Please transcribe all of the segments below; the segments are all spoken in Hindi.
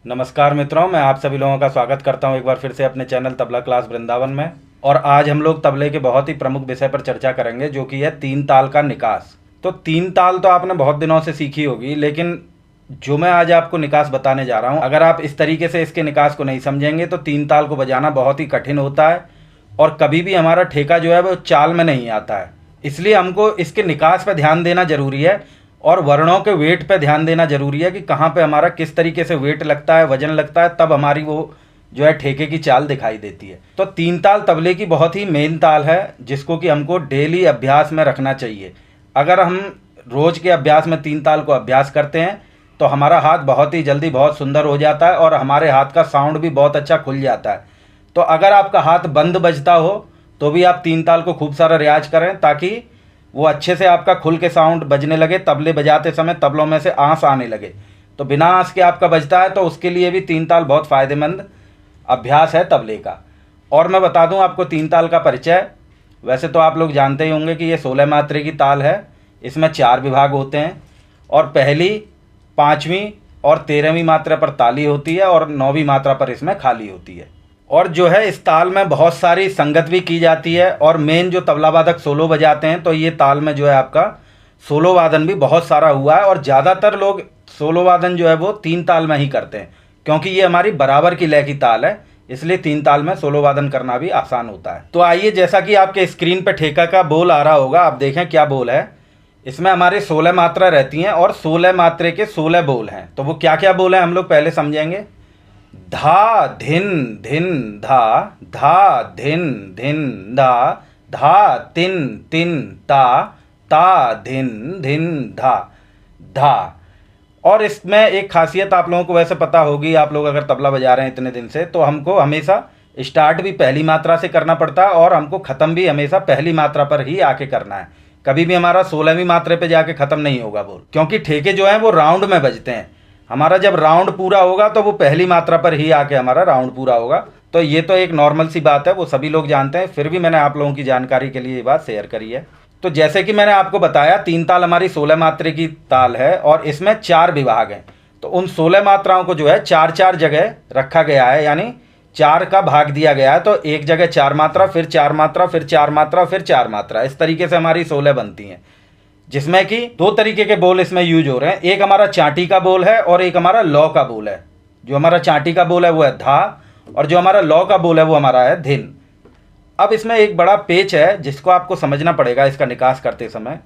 नमस्कार मित्रों, मैं आप सभी लोगों का स्वागत करता हूं एक बार फिर से अपने चैनल तबला क्लास वृंदावन में। और आज हम लोग तबले के बहुत ही प्रमुख विषय पर चर्चा करेंगे, जो कि है तीन ताल का निकास। तो तीन ताल तो आपने बहुत दिनों से सीखी होगी, लेकिन जो मैं आज आपको निकास बताने जा रहा हूं, अगर आप इस तरीके से इसके निकास को नहीं समझेंगे तो तीन ताल को बजाना बहुत ही कठिन होता है और कभी भी हमारा ठेका जो है वो चाल में नहीं आता है। इसलिए हमको इसके निकास पर ध्यान देना जरूरी है और वर्णों के वेट पे ध्यान देना जरूरी है कि कहाँ पे हमारा किस तरीके से वेट लगता है, वजन लगता है, तब हमारी वो जो है ठेके की चाल दिखाई देती है। तो तीन ताल तबले की बहुत ही मेन ताल है, जिसको कि हमको डेली अभ्यास में रखना चाहिए। अगर हम रोज के अभ्यास में तीन ताल को अभ्यास करते हैं तो हमारा हाथ बहुत ही जल्दी बहुत सुंदर हो जाता है और हमारे हाथ का साउंड भी बहुत अच्छा खुल जाता है। तो अगर आपका हाथ बंद बजता हो तो भी आप तीन ताल को खूब सारा रियाज करें, ताकि वो अच्छे से आपका खुल के साउंड बजने लगे। तबले बजाते समय तबलों में से आंस आने लगे, तो बिना आंस के आपका बजता है, तो उसके लिए भी तीन ताल बहुत फ़ायदेमंद अभ्यास है तबले का। और मैं बता दूं आपको तीन ताल का परिचय। वैसे तो आप लोग जानते ही होंगे कि ये 16 मात्रे की ताल है। इसमें 4 विभाग होते हैं और पहली, 5वीं और 13वीं मात्रा पर ताली होती है और 9वीं मात्रा पर इसमें खाली होती है। और जो है इस ताल में बहुत सारी संगत भी की जाती है और मेन जो तबला वादक सोलो बजाते हैं, तो ये ताल में जो है आपका सोलो वादन भी बहुत सारा हुआ है। और ज़्यादातर लोग सोलो वादन जो है वो तीन ताल में ही करते हैं, क्योंकि ये हमारी बराबर की लय की ताल है, इसलिए तीन ताल में सोलो वादन करना भी आसान होता है। तो आइए, जैसा कि आपके स्क्रीन पर ठेका का बोल आ रहा होगा, आप देखें क्या बोल है। इसमें हमारे 16 मात्रा रहती हैं और 16 मात्रे के 16 बोल हैं। तो वो क्या क्या बोल हैं हम लोग पहले समझेंगे। धा धिन धिन धा, धा धिन धिन धा, धा तिन तिन ता, ता धिन धिन धा, धा। और इसमें एक खासियत आप लोगों को वैसे पता होगी, आप लोग अगर तबला बजा रहे हैं इतने दिन से, तो हमको हमेशा स्टार्ट भी पहली मात्रा से करना पड़ता है और हमको ख़त्म भी हमेशा पहली मात्रा पर ही आके करना है। कभी भी हमारा 16वीं मात्रा पे जाके ख़त्म नहीं होगा बोल, क्योंकि ठेके जो हैं वो राउंड में बजते हैं। हमारा जब राउंड पूरा होगा तो वो पहली मात्रा पर ही आके हमारा राउंड पूरा होगा। तो ये तो एक नॉर्मल सी बात है, वो सभी लोग जानते हैं, फिर भी मैंने आप लोगों की जानकारी के लिए ये बात शेयर करी है। तो जैसे कि मैंने आपको बताया, तीन ताल हमारी 16 मात्रे की ताल है और इसमें 4 विभाग हैं। तो उन 16 मात्राओं को जो है 4-4 जगह रखा गया है, यानी 4 का भाग दिया गया है। तो एक जगह 4 मात्रा, फिर 4 मात्रा, फिर 4 मात्रा, फिर 4 मात्रा, इस तरीके से हमारी 16 बनती हैं, जिसमें कि 2 तरीके के बोल इसमें यूज हो रहे हैं। एक हमारा चांटी का बोल है और एक हमारा लौ का बोल है। जो हमारा चांटी का बोल है वो है धा और जो हमारा लौ का बोल है वो हमारा है धिन। अब इसमें एक बड़ा पेच है जिसको आपको समझना पड़ेगा इसका निकास करते समय,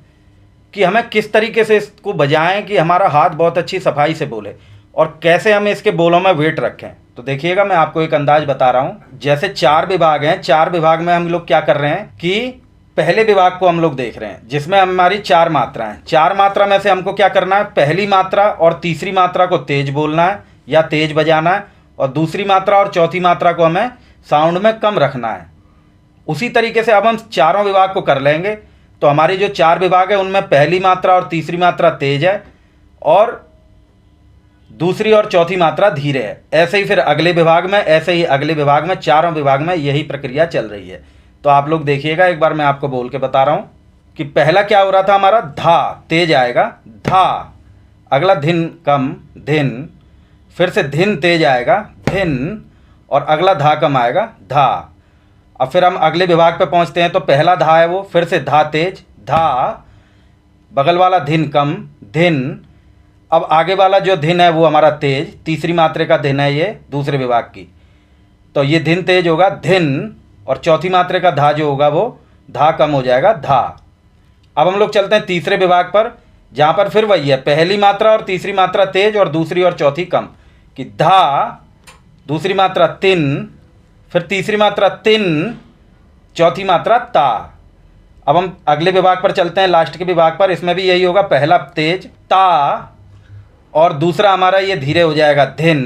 कि हमें किस तरीके से इसको बजाएं कि हमारा हाथ बहुत अच्छी सफाई से बोले और कैसे हम इसके बोलों में वेट रखें। तो देखिएगा, मैं आपको एक अंदाज बता रहा हूँ। जैसे 4 विभाग हैं, 4 विभाग में हम लोग क्या कर रहे हैं कि पहले विभाग को हम लोग देख रहे हैं, जिसमें हमारी 4 मात्रा हैं। 4 मात्रा में से हमको क्या करना है, पहली मात्रा और तीसरी मात्रा को तेज बोलना है या तेज बजाना है, और दूसरी मात्रा और चौथी मात्रा को हमें साउंड में कम रखना है। उसी तरीके से अब हम चारों विभाग को कर लेंगे। तो हमारी जो 4 विभाग है उनमें पहली मात्रा और तीसरी मात्रा तेज है और दूसरी और चौथी मात्रा धीरे है। ऐसे ही फिर अगले विभाग में, ऐसे ही अगले विभाग में, चारों विभाग में यही प्रक्रिया चल रही है। तो आप लोग देखिएगा, एक बार मैं आपको बोल के बता रहा हूं कि पहला क्या हो रहा था, हमारा धा तेज आएगा, धा, अगला धिन कम, धिन, फिर से धिन तेज आएगा, धिन, और अगला धा कम आएगा, धा। अब फिर हम अगले विभाग पे पहुंचते हैं, तो पहला धा है वो, फिर से धा तेज, धा, बगल वाला धिन कम, धिन, अब आगे वाला जो धिन है वो हमारा तेज, तीसरी मात्रे का धिन है ये दूसरे विभाग की, तो ये धिन तेज होगा, धिन, और चौथी मात्रे का धा जो होगा वो धा कम हो जाएगा, धा। अब हम लोग चलते हैं तीसरे विभाग पर, जहाँ पर फिर वही है, पहली मात्रा और तीसरी मात्रा तेज और दूसरी और चौथी कम, कि धा, दूसरी मात्रा तिन, फिर तीसरी मात्रा तिन, चौथी मात्रा ता। अब हम अगले विभाग पर चलते हैं, लास्ट के विभाग पर, इसमें भी यही होगा, पहला तेज ता और दूसरा हमारा ये धीरे हो जाएगा धिन,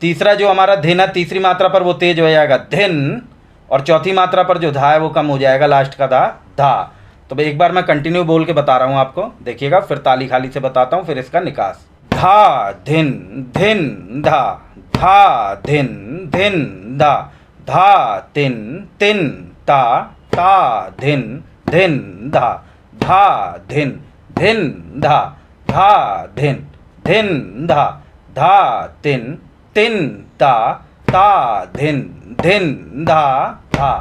तीसरा जो हमारा धिन है तीसरी मात्रा पर वो तेज हो जाएगा धिन, और चौथी मात्रा पर जो धा है वो कम हो जाएगा, लास्ट का धा, धा। तो भाई एक बार मैं कंटिन्यू बोल के बता रहा हूँ आपको, देखिएगा, फिर ताली खाली से बताता हूँ, फिर इसका निकास। धा धिन धिन धा, धा धिन धिन धा, धा तिन तिन ता, ता धिन धिन धा, धा धिन धिन धा, धा धिन धिन धा, धा तिन तिन ता ता धिन धिन धा धा।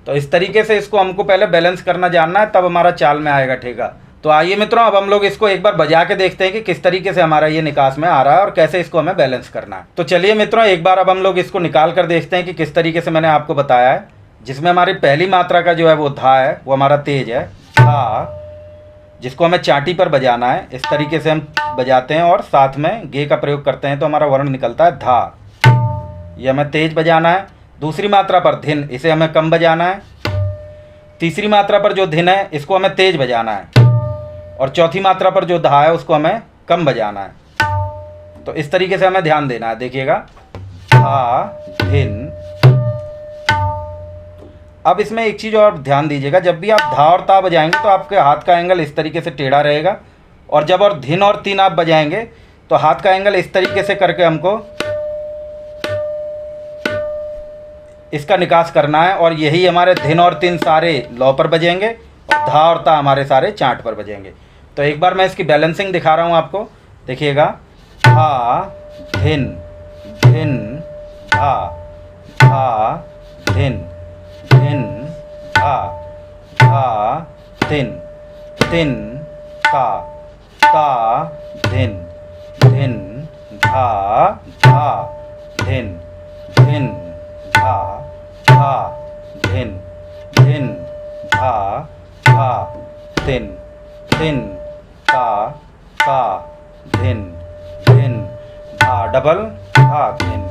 तो इस तरीके से इसको हमको पहले बैलेंस करना जानना है, तब हमारा चाल में आएगा ठेका। तो आइए मित्रों, अब हम लोग इसको एक बार बजा के देखते हैं कि किस तरीके से हमारा ये निकास में आ रहा है और कैसे इसको हमें बैलेंस करना है। तो चलिए मित्रों, एक बार अब हम लोग इसको निकाल कर देखते हैं कि किस तरीके से मैंने आपको बताया है। जिसमें हमारी पहली मात्रा का जो है वो धा है, वो हमारा तेज है धा, जिसको हमें चाटी पर बजाना है। इस तरीके से हम बजाते हैं और साथ में गे का प्रयोग करते हैं तो हमारा वर्ण निकलता है धा। ये हमें तेज बजाना है। दूसरी मात्रा पर धिन, इसे हमें कम बजाना है। तीसरी मात्रा पर जो धिन है इसको हमें तेज बजाना है, और चौथी मात्रा पर जो धा है उसको हमें कम बजाना है। तो इस तरीके से हमें ध्यान देना है। देखिएगा, धा धिन। अब इसमें एक चीज़ और ध्यान दीजिएगा, जब भी आप धा और ता बजाएंगे तो आपके हाथ का एंगल इस तरीके से टेढ़ा रहेगा, और जब और धिन और तीन आप बजाएंगे तो हाथ का एंगल इस तरीके से करके हमको इसका निकास करना है। और यही हमारे धिन और तीन सारे लौ पर बजेंगे और धा और ता हमारे सारे चांट पर बजेंगे। तो एक बार मैं इसकी बैलेंसिंग दिखा रहा हूँ आपको। देखिएगा, धा धिन धिन धा धा धिन धिन धा धा धिन धिन ता ता धिन धिन धा धा धिन धिन धा धा धिन धिन धा धा धिन धिन ता ता धिन धिन धा डबल धा धिन।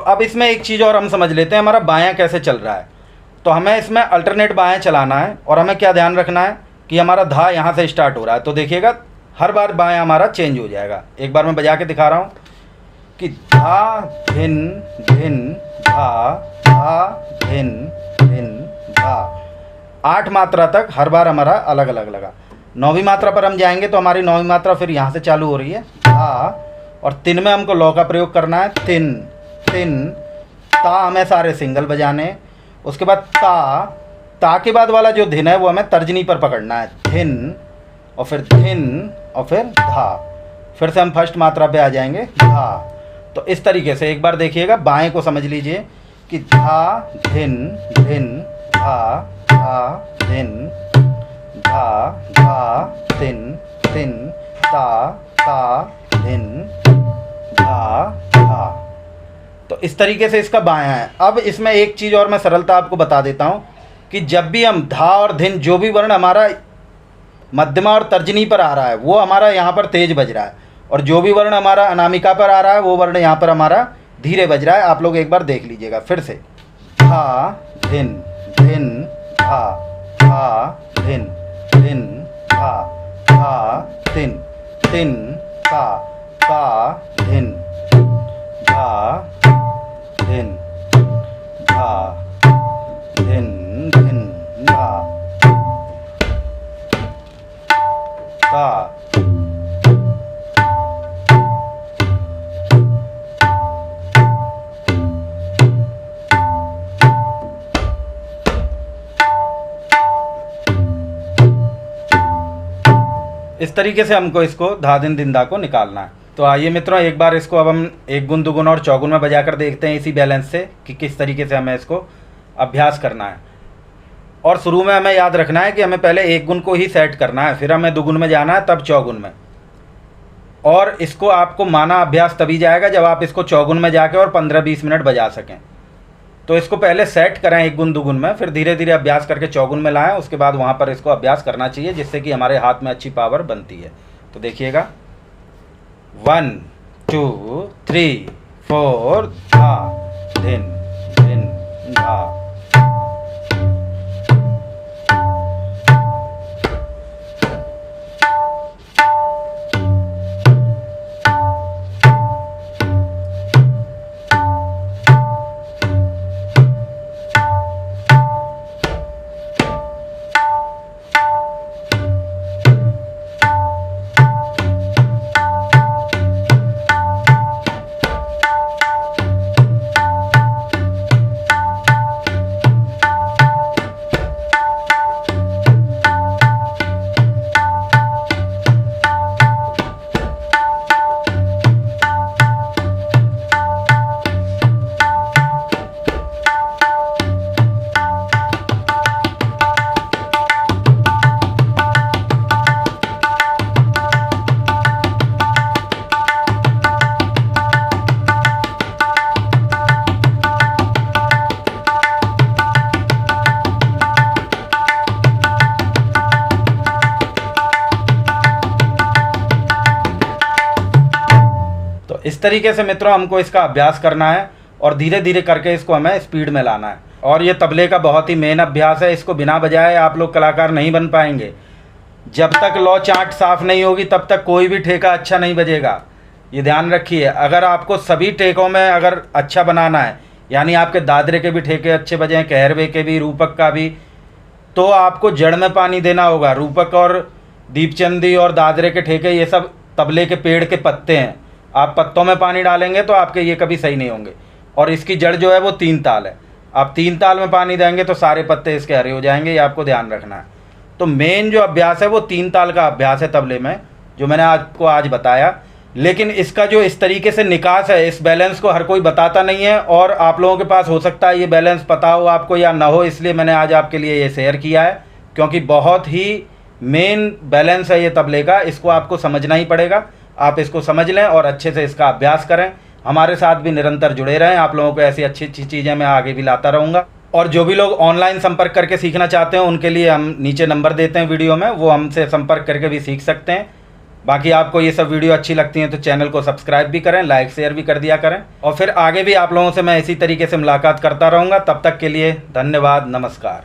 अब इसमें एक चीज़ और हम समझ लेते हैं, हमारा बायां कैसे चल रहा है। तो हमें इसमें अल्टरनेट बायां चलाना है, और हमें क्या ध्यान रखना है कि हमारा धा यहाँ से स्टार्ट हो रहा है। तो देखिएगा, हर बार बायां हमारा चेंज हो जाएगा। एक बार मैं बजा के दिखा रहा हूँ कि धा धिन धिन धा धा धिन धिन धा। 8 मात्रा तक हर बार हमारा अलग अलग लगा। 9वीं मात्रा पर हम जाएंगे तो हमारी 9वीं मात्रा फिर यहाँ से चालू हो रही है धा, और तिन में हमको लौ का प्रयोग करना है तिन तिन। ता हमें सारे सिंगल बजाने। उसके बाद ता के बाद वाला जो धिन है वो हमें तर्जनी पर पकड़ना है, धिन और फिर धिन और फिर धा। फिर से हम फर्स्ट मात्रा पे आ जाएंगे धा। तो इस तरीके से एक बार देखिएगा, बाएं को समझ लीजिए कि धा धिन धिन धा धा धिन धा धा तिन तिन ता ता धिन धा धा। तो इस तरीके से इसका बायां है। अब इसमें एक चीज़ और मैं सरलता आपको बता देता हूँ कि जब भी हम धा और धिन, जो भी वर्ण हमारा मध्यमा और तर्जनी पर आ रहा है वो हमारा यहाँ पर तेज बज रहा है, और जो भी वर्ण हमारा अनामिका पर आ रहा है वो वर्ण यहाँ पर हमारा धीरे बज रहा है। आप लोग एक बार देख लीजिएगा फिर से, धा धिन धिन धा धा धिन धिन धा धा तिन तिन ता ता धिन धा धिन धा धिन धिन धा ता। इस तरीके से हमको इसको धा दिन दिन धा को निकालना है। तो आइए मित्रों, एक बार इसको अब हम एक गुण दुगुन और चौगुन में बजाकर देखते हैं इसी बैलेंस से कि किस तरीके से हमें इसको अभ्यास करना है। और शुरू में हमें याद रखना है कि हमें पहले एक गुण को ही सेट करना है, फिर हमें दुगुन में जाना है, तब चौगुन में। और इसको आपको माना अभ्यास तभी जाएगा जब आप इसको चौगुन में जाके और 15-20 मिनट बजा सकें। तो इसको पहले सेट करें एक गुण दुगुन में, फिर धीरे धीरे अभ्यास करके चौगुन में लाएं। उसके बाद वहाँ पर इसको अभ्यास करना चाहिए, जिससे कि हमारे हाथ में अच्छी पावर बनती है। तो देखिएगा, 1 2 3 4 धा धिन धिन धा। इस तरीके से मित्रों हमको इसका अभ्यास करना है और धीरे धीरे करके इसको हमें स्पीड में लाना है। और ये तबले का बहुत ही मेन अभ्यास है, इसको बिना बजाए आप लोग कलाकार नहीं बन पाएंगे। जब तक लौ चाट साफ नहीं होगी तब तक कोई भी ठेका अच्छा नहीं बजेगा, ये ध्यान रखिए। अगर आपको सभी ठेकों में अगर अच्छा बनाना है, यानी आपके दादरे के भी ठेके अच्छे बजें, कहरवे के भी, रूपक का भी, तो आपको जड़ में पानी देना होगा। रूपक और दीपचंदी और दादरे के ठेके ये सब तबले के पेड़ के पत्ते हैं, आप पत्तों में पानी डालेंगे तो आपके ये कभी सही नहीं होंगे। और इसकी जड़ जो है वो 3 ताल है, आप 3 ताल में पानी देंगे तो सारे पत्ते इसके हरे हो जाएंगे, ये आपको ध्यान रखना है। तो मेन जो अभ्यास है वो 3 ताल का अभ्यास है तबले में, जो मैंने आपको आज बताया। लेकिन इसका जो इस तरीके से निकास है, इस बैलेंस को हर कोई बताता नहीं है, और आप लोगों के पास हो सकता है ये बैलेंस पता हो आपको या ना हो, इसलिए मैंने आज आपके लिए ये शेयर किया है, क्योंकि बहुत ही मेन बैलेंस है ये तबले का, इसको आपको समझना ही पड़ेगा। आप इसको समझ लें और अच्छे से इसका अभ्यास करें। हमारे साथ भी निरंतर जुड़े रहें, आप लोगों को ऐसी अच्छी अच्छी चीज़ें मैं आगे भी लाता रहूँगा। और जो भी लोग ऑनलाइन संपर्क करके सीखना चाहते हैं उनके लिए हम नीचे नंबर देते हैं वीडियो में, वो हमसे संपर्क करके भी सीख सकते हैं। बाकी आपको ये सब वीडियो अच्छी लगती हैं तो चैनल को सब्सक्राइब भी करें, लाइक शेयर भी कर दिया करें। और फिर आगे भी आप लोगों से मैं इसी तरीके से मुलाकात करता रहूँगा। तब तक के लिए धन्यवाद, नमस्कार।